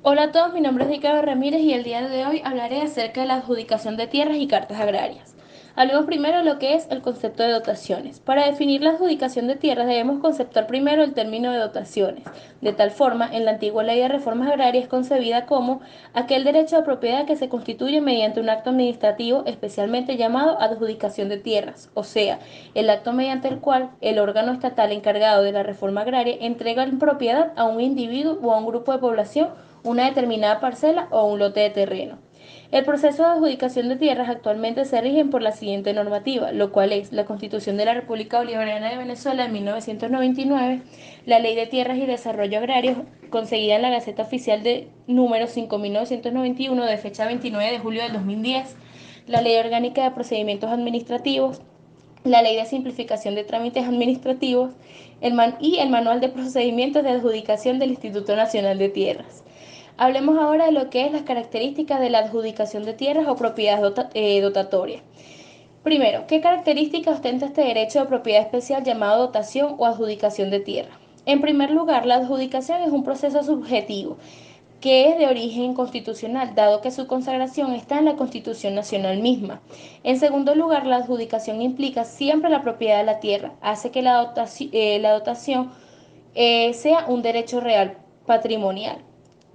Hola a todos, mi nombre es Ricardo Ramírez y el día de hoy hablaré acerca de la adjudicación de tierras y cartas agrarias. Hablemos primero de lo que es el concepto de dotaciones. Para definir la adjudicación de tierras debemos conceptuar primero el término de dotaciones. De tal forma, en la antigua ley de reformas agrarias es concebida como aquel derecho de propiedad que se constituye mediante un acto administrativo especialmente llamado adjudicación de tierras, o sea, el acto mediante el cual el órgano estatal encargado de la reforma agraria entrega en propiedad a un individuo o a un grupo de población una determinada parcela o un lote de terreno. El proceso de adjudicación de tierras actualmente se rige por la siguiente normativa, lo cual es la Constitución de la República Bolivariana de Venezuela de 1999, la Ley de Tierras y Desarrollo Agrario, conseguida en la Gaceta Oficial de número 5991 de fecha 29 de julio del 2010, la Ley Orgánica de Procedimientos Administrativos, la Ley de Simplificación de Trámites Administrativos y el Manual de Procedimientos de Adjudicación del Instituto Nacional de Tierras. Hablemos ahora de lo que es las características de la adjudicación de tierras o propiedad dotatoria. Primero, ¿qué características ostenta este derecho de propiedad especial llamado dotación o adjudicación de tierra? En primer lugar, la adjudicación es un proceso subjetivo que es de origen constitucional, dado que su consagración está en la Constitución Nacional misma. En segundo lugar, la adjudicación implica siempre la propiedad de la tierra, hace que la dotación sea un derecho real patrimonial.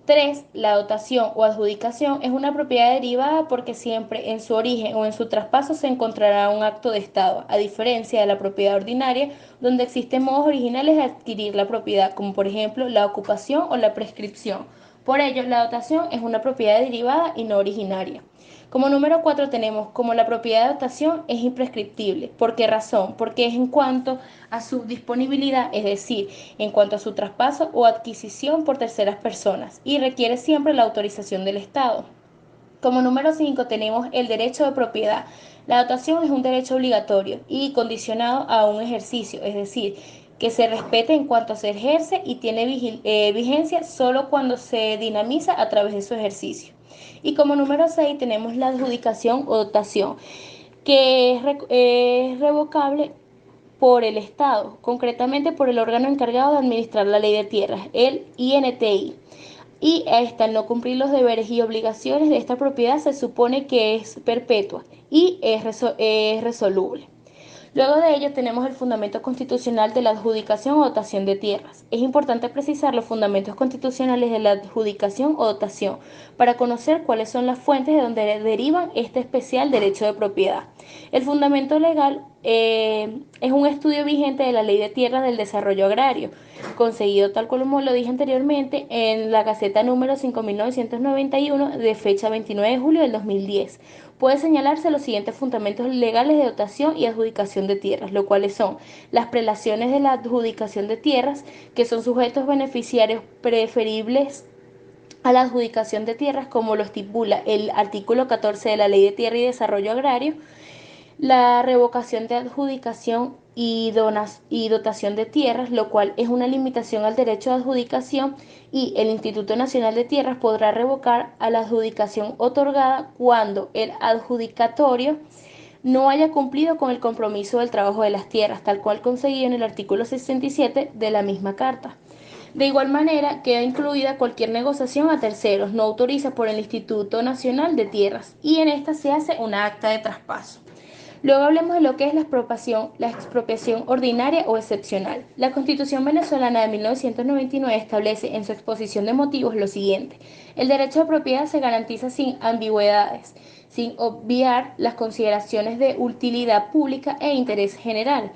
3. La dotación o adjudicación es una propiedad derivada porque siempre en su origen o en su traspaso se encontrará un acto de Estado, a diferencia de la propiedad ordinaria, donde existen modos originales de adquirir la propiedad, como por ejemplo la ocupación o la prescripción. Por ello, la dotación es una propiedad derivada y no originaria. Como número 4 tenemos como la propiedad de dotación es imprescriptible. ¿Por qué razón? Porque es en cuanto a su disponibilidad, es decir, en cuanto a su traspaso o adquisición por terceras personas, y requiere siempre la autorización del Estado. Como número 5 tenemos el derecho de propiedad. La dotación es un derecho obligatorio y condicionado a un ejercicio, es decir, que se respete en cuanto se ejerce y tiene vigencia solo cuando se dinamiza a través de su ejercicio. Y como número 6 tenemos la adjudicación o dotación, que es revocable por el Estado, concretamente por el órgano encargado de administrar la ley de tierras, el INTI. Y esta, al no cumplir los deberes y obligaciones de esta propiedad, se supone que es perpetua y es resoluble. Luego de ello tenemos el fundamento constitucional de la adjudicación o dotación de tierras. Es importante precisar los fundamentos constitucionales de la adjudicación o dotación para conocer cuáles son las fuentes de donde derivan este especial derecho de propiedad. El fundamento legal es un estudio vigente de la Ley de Tierras del Desarrollo Agrario, conseguido tal como lo dije anteriormente en la Gaceta número 5991 de fecha 29 de julio del 2010. Puede señalarse los siguientes fundamentos legales de dotación y adjudicación de tierras, lo cuales son las prelaciones de la adjudicación de tierras, que son sujetos beneficiarios preferibles a la adjudicación de tierras, como lo estipula el artículo 14 de la Ley de Tierra y Desarrollo Agrario, la revocación de adjudicación y dotación de tierras, lo cual es una limitación al derecho de adjudicación, y el Instituto Nacional de Tierras podrá revocar a la adjudicación otorgada cuando el adjudicatorio no haya cumplido con el compromiso del trabajo de las tierras, tal cual conseguido en el artículo 67 de la misma carta. De igual manera, queda incluida cualquier negociación a terceros, no autoriza por el Instituto Nacional de Tierras, y en esta se hace una acta de traspaso. Luego hablemos de lo que es la expropiación ordinaria o excepcional. La Constitución venezolana de 1999 establece en su exposición de motivos lo siguiente: el derecho de propiedad se garantiza sin ambigüedades, sin obviar las consideraciones de utilidad pública e interés general.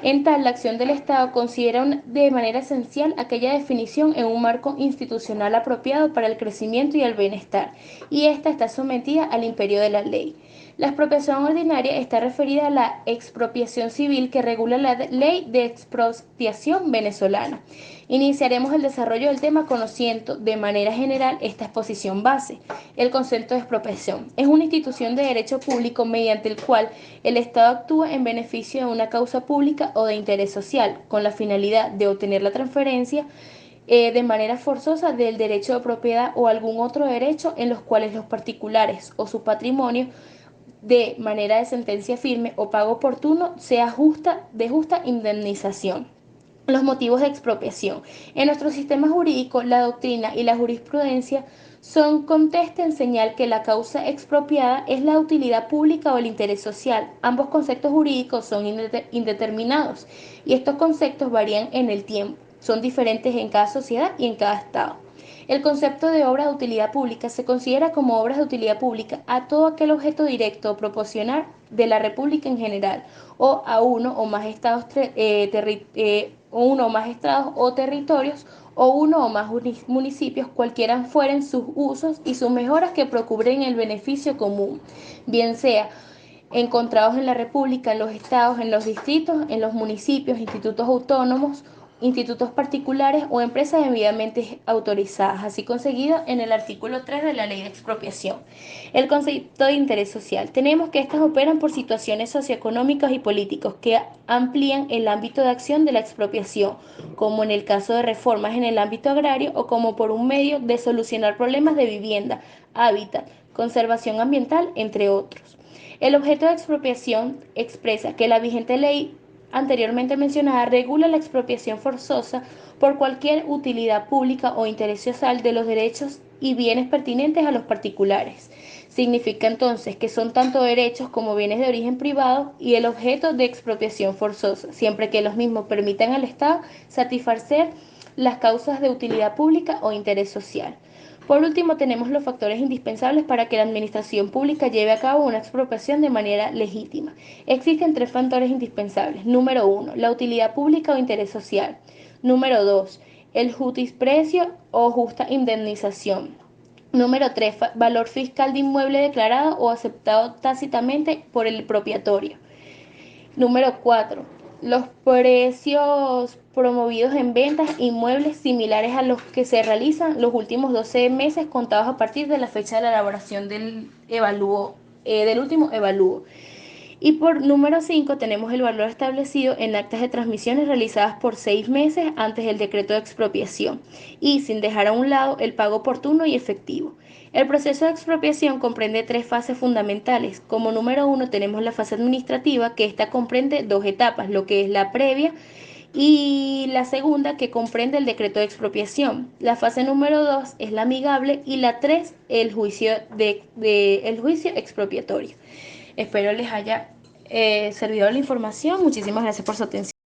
En tal, la acción del Estado considera de manera esencial aquella definición en un marco institucional apropiado para el crecimiento y el bienestar, y ésta está sometida al imperio de la ley. La expropiación ordinaria está referida a la expropiación civil que regula la ley de expropiación venezolana. Iniciaremos el desarrollo del tema conociendo de manera general esta exposición base. El concepto de expropiación es una institución de derecho público mediante el cual el Estado actúa en beneficio de una causa pública o de interés social, con la finalidad de obtener la transferencia de manera forzosa del derecho de propiedad o algún otro derecho en los cuales los particulares o su patrimonio de manera de sentencia firme o pago oportuno sea de justa indemnización. Los motivos de expropiación. En nuestro sistema jurídico, la doctrina y la jurisprudencia son contesta en señal que la causa expropiada es la utilidad pública o el interés social. Ambos conceptos jurídicos son indeterminados y estos conceptos varían en el tiempo. Son diferentes en cada sociedad y en cada estado. El concepto de obra de utilidad pública se considera como obras de utilidad pública a todo aquel objeto directo o proporcional de la República en general o a uno o más estados, o territorios o uno o más municipios, cualquiera fueren sus usos y sus mejoras que procuren el beneficio común, bien sea encontrados en la República, en los estados, en los distritos, en los municipios, institutos autónomos, institutos particulares o empresas debidamente autorizadas, así conseguido en el artículo 3 de la Ley de Expropiación. El concepto de interés social. Tenemos que estas operan por situaciones socioeconómicas y políticos que amplían el ámbito de acción de la expropiación, como en el caso de reformas en el ámbito agrario o como por un medio de solucionar problemas de vivienda, hábitat, conservación ambiental, entre otros. El objeto de expropiación expresa que la vigente ley anteriormente mencionada regula la expropiación forzosa por cualquier utilidad pública o interés social de los derechos y bienes pertinentes a los particulares. Significa entonces que son tanto derechos como bienes de origen privado y el objeto de expropiación forzosa, siempre que los mismos permitan al Estado satisfacer las causas de utilidad pública o interés social. Por último, tenemos los factores indispensables para que la administración pública lleve a cabo una expropiación de manera legítima. Existen tres factores indispensables. Número uno, la utilidad pública o interés social. Número dos, el justiprecio o justa indemnización. Número 3, valor fiscal de inmueble declarado o aceptado tácitamente por el propietario. Número 4, los precios promovidos en ventas inmuebles similares a los que se realizan los últimos 12 meses contados a partir de la fecha de la elaboración del último evalúo. Y por número 5 tenemos el valor establecido en actas de transmisiones realizadas por 6 meses antes del decreto de expropiación y sin dejar a un lado el pago oportuno y efectivo. El proceso de expropiación comprende tres fases fundamentales. Como número 1 tenemos la fase administrativa, que esta comprende dos etapas, lo que es la previa y la segunda, que comprende el decreto de expropiación. La fase número 2 es la amigable y la 3 el juicio expropiatorio. Espero les haya servido la información. Muchísimas gracias por su atención.